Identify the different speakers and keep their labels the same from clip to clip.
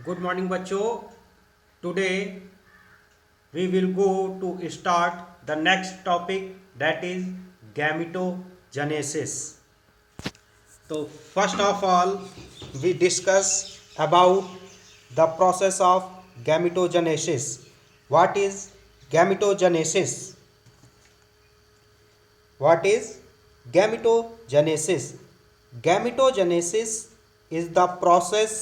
Speaker 1: Good morning बच्चों। Today we will go to start the next topic, that is gametogenesis. So first of all we discuss about the process of gametogenesis. What is gametogenesis? What is gametogenesis? Gametogenesis is the process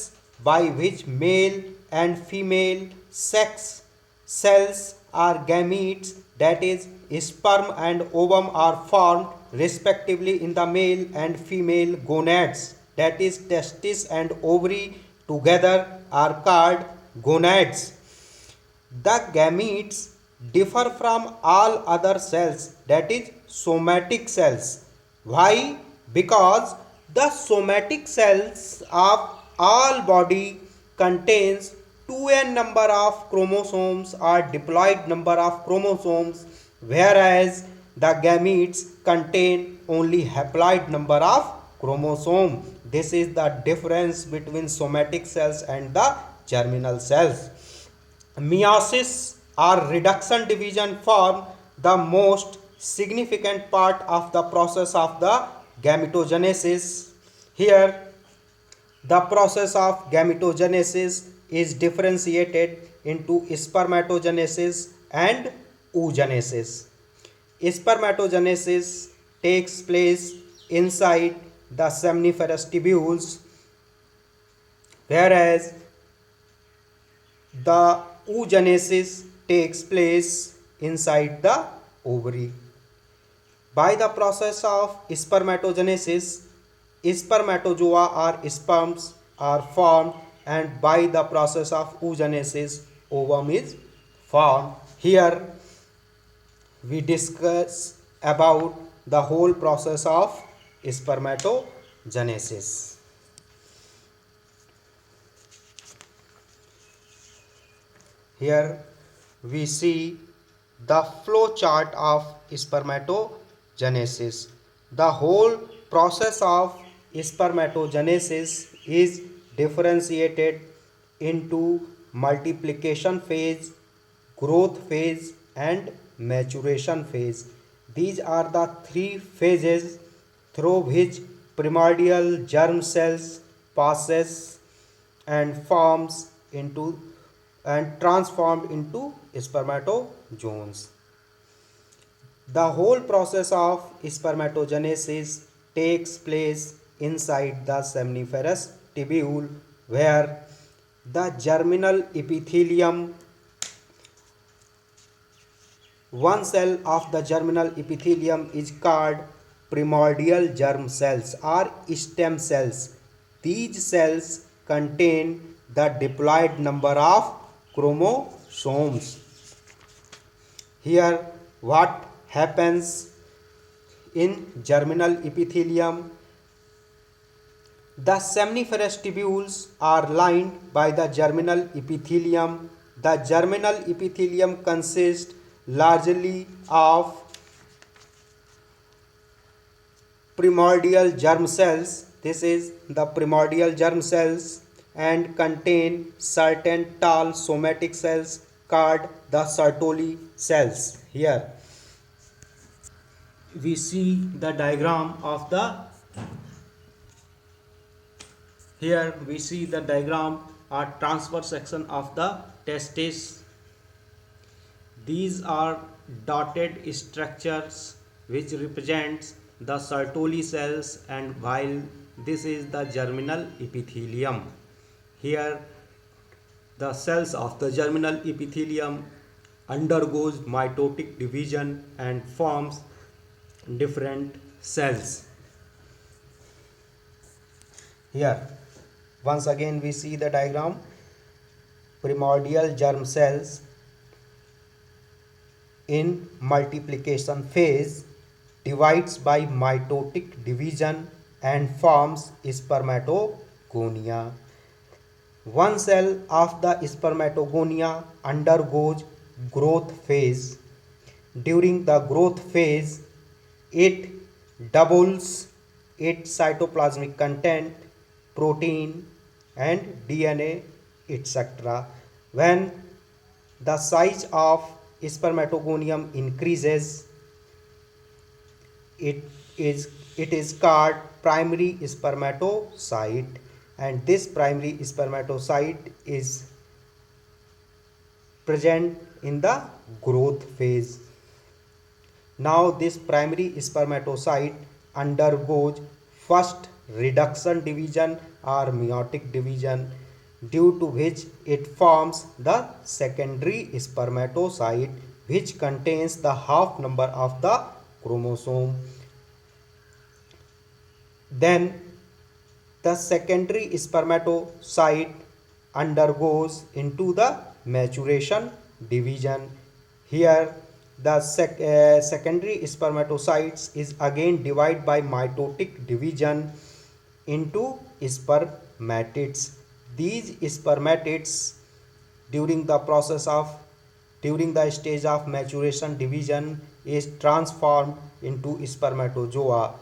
Speaker 1: by which male and female sex cells or gametes, that is sperm and ovum, are formed respectively in the male and female gonads, that is testis and ovary together are called gonads. The gametes differ from all other cells, that is somatic cells. Why? Because the somatic cells of all body contains 2n number of chromosomes or diploid number of chromosomes, whereas the gametes contain only haploid number of chromosome. This is the difference between somatic cells and the germinal cells. Meiosis or reduction division form the most significant part of the process of the gametogenesis. Here, the process of gametogenesis is differentiated into spermatogenesis and oogenesis. Spermatogenesis takes place inside the seminiferous tubules, whereas the oogenesis takes place inside the ovary. By the process of spermatogenesis, spermatozoa or sperms are formed, and by the process of oogenesis, ovum is formed. Here we discuss about the whole process of spermatogenesis. Here we see the flow chart of spermatogenesis. The whole process of spermatogenesis is differentiated into multiplication phase, growth phase and maturation phase. These are the three phases through which primordial germ cells passes and forms into and transformed into spermatozoons. The whole process of spermatogenesis takes place inside the seminiferous tubule, where the germinal epithelium, one cell of the germinal epithelium, is called primordial germ cells or stem cells. These cells contain the diploid number of chromosomes. Here, what happens in germinal epithelium? The seminiferous tubules are lined by the germinal epithelium. The germinal epithelium consists largely of primordial germ cells. This is the primordial germ cells, and contain certain tall somatic cells called the Sertoli cells. Here we see the diagram of the here we see the diagram or transverse section of the testis. These are dotted structures which represents the Sertoli cells, and while this is the germinal epithelium. Here the cells of the germinal epithelium undergoes mitotic division and forms different cells. Here once again we see the diagram. Primordial germ cells in multiplication phase divides by mitotic division and forms spermatogonia. One cell of the spermatogonia undergoes growth phase. During the growth phase, it doubles its cytoplasmic content, protein and DNA etc. When the size of spermatogonium increases, it is it is called primary spermatocyte, and this primary spermatocyte is present in the growth phase. Now this primary spermatocyte undergoes first reduction division or meiotic division, due to which it forms the secondary spermatocyte, which contains the half number of the chromosome. Then the secondary spermatocyte undergoes into the maturation division. Here the secondary spermatocytes is again divided by mitotic division into spermatids. These spermatids during the process of during the stage of maturation division is transformed into spermatozoa.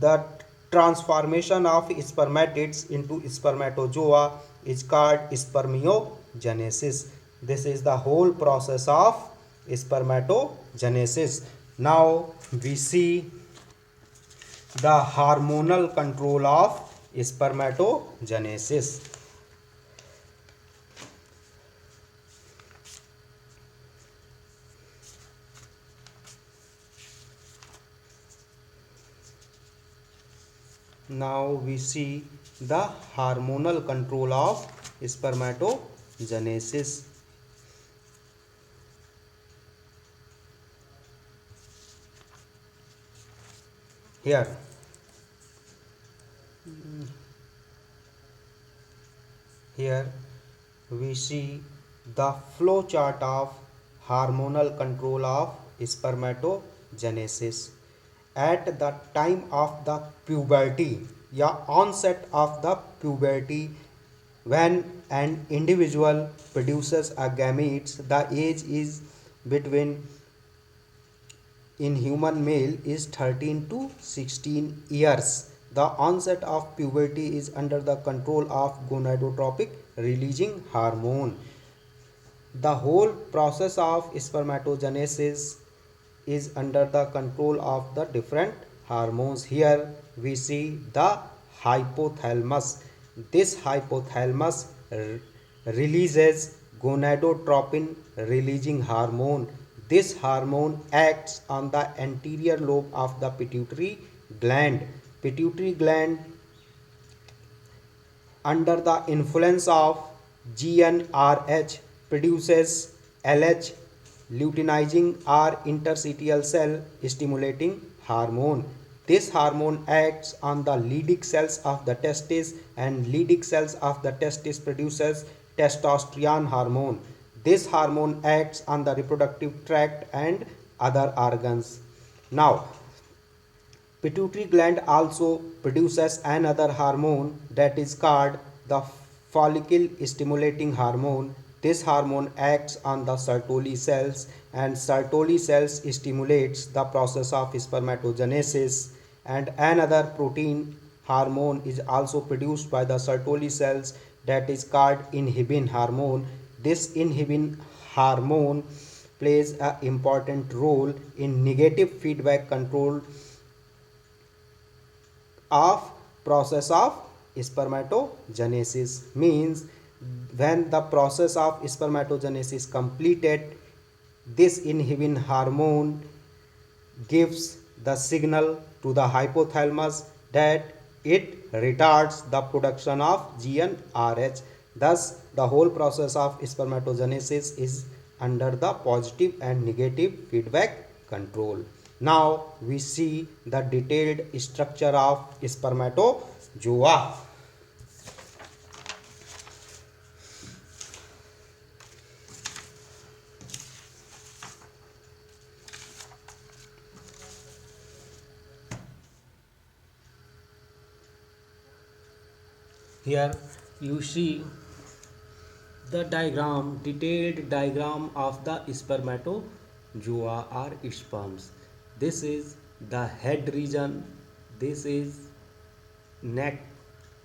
Speaker 1: The transformation of spermatids into spermatozoa is called spermiogenesis. This is the whole process of spermatogenesis. Now we see the hormonal control of spermatogenesis. Now we see the hormonal control of spermatogenesis. Here we see the flow chart of hormonal control of spermatogenesis. At the time of the puberty, onset of the puberty, when an individual produces a gametes, the age is between in human male is 13 to 16 years. The onset of puberty is under the control of gonadotropic releasing hormone. The whole process of spermatogenesis is under the control of the different hormones. Here we see the hypothalamus. This hypothalamus releases gonadotropin releasing hormone. This hormone acts on the anterior lobe of the pituitary gland. Pituitary gland, under the influence of GnRH, produces LH, luteinizing or interstitial cell stimulating hormone. This hormone acts on the Leydig cells of the testis, and Leydig cells of the testis produces testosterone hormone. This hormone acts on the reproductive tract and other organs. Now, pituitary gland also produces another hormone that is called the follicle stimulating hormone. This hormone acts on the Sertoli cells, and Sertoli cells stimulates the process of spermatogenesis. And another protein hormone is also produced by the Sertoli cells, that is called inhibin hormone. This inhibin hormone plays an important role in negative feedback control of process of spermatogenesis. Means when the process of spermatogenesis completed, this inhibin hormone gives the signal to the hypothalamus that it retards the production of GnRH. Thus the whole process of spermatogenesis is under the positive and negative feedback control. Now we see the detailed structure of spermatozoa. Here you see the diagram, detailed diagram of the spermatozoa or sperms. This is the head region, this is neck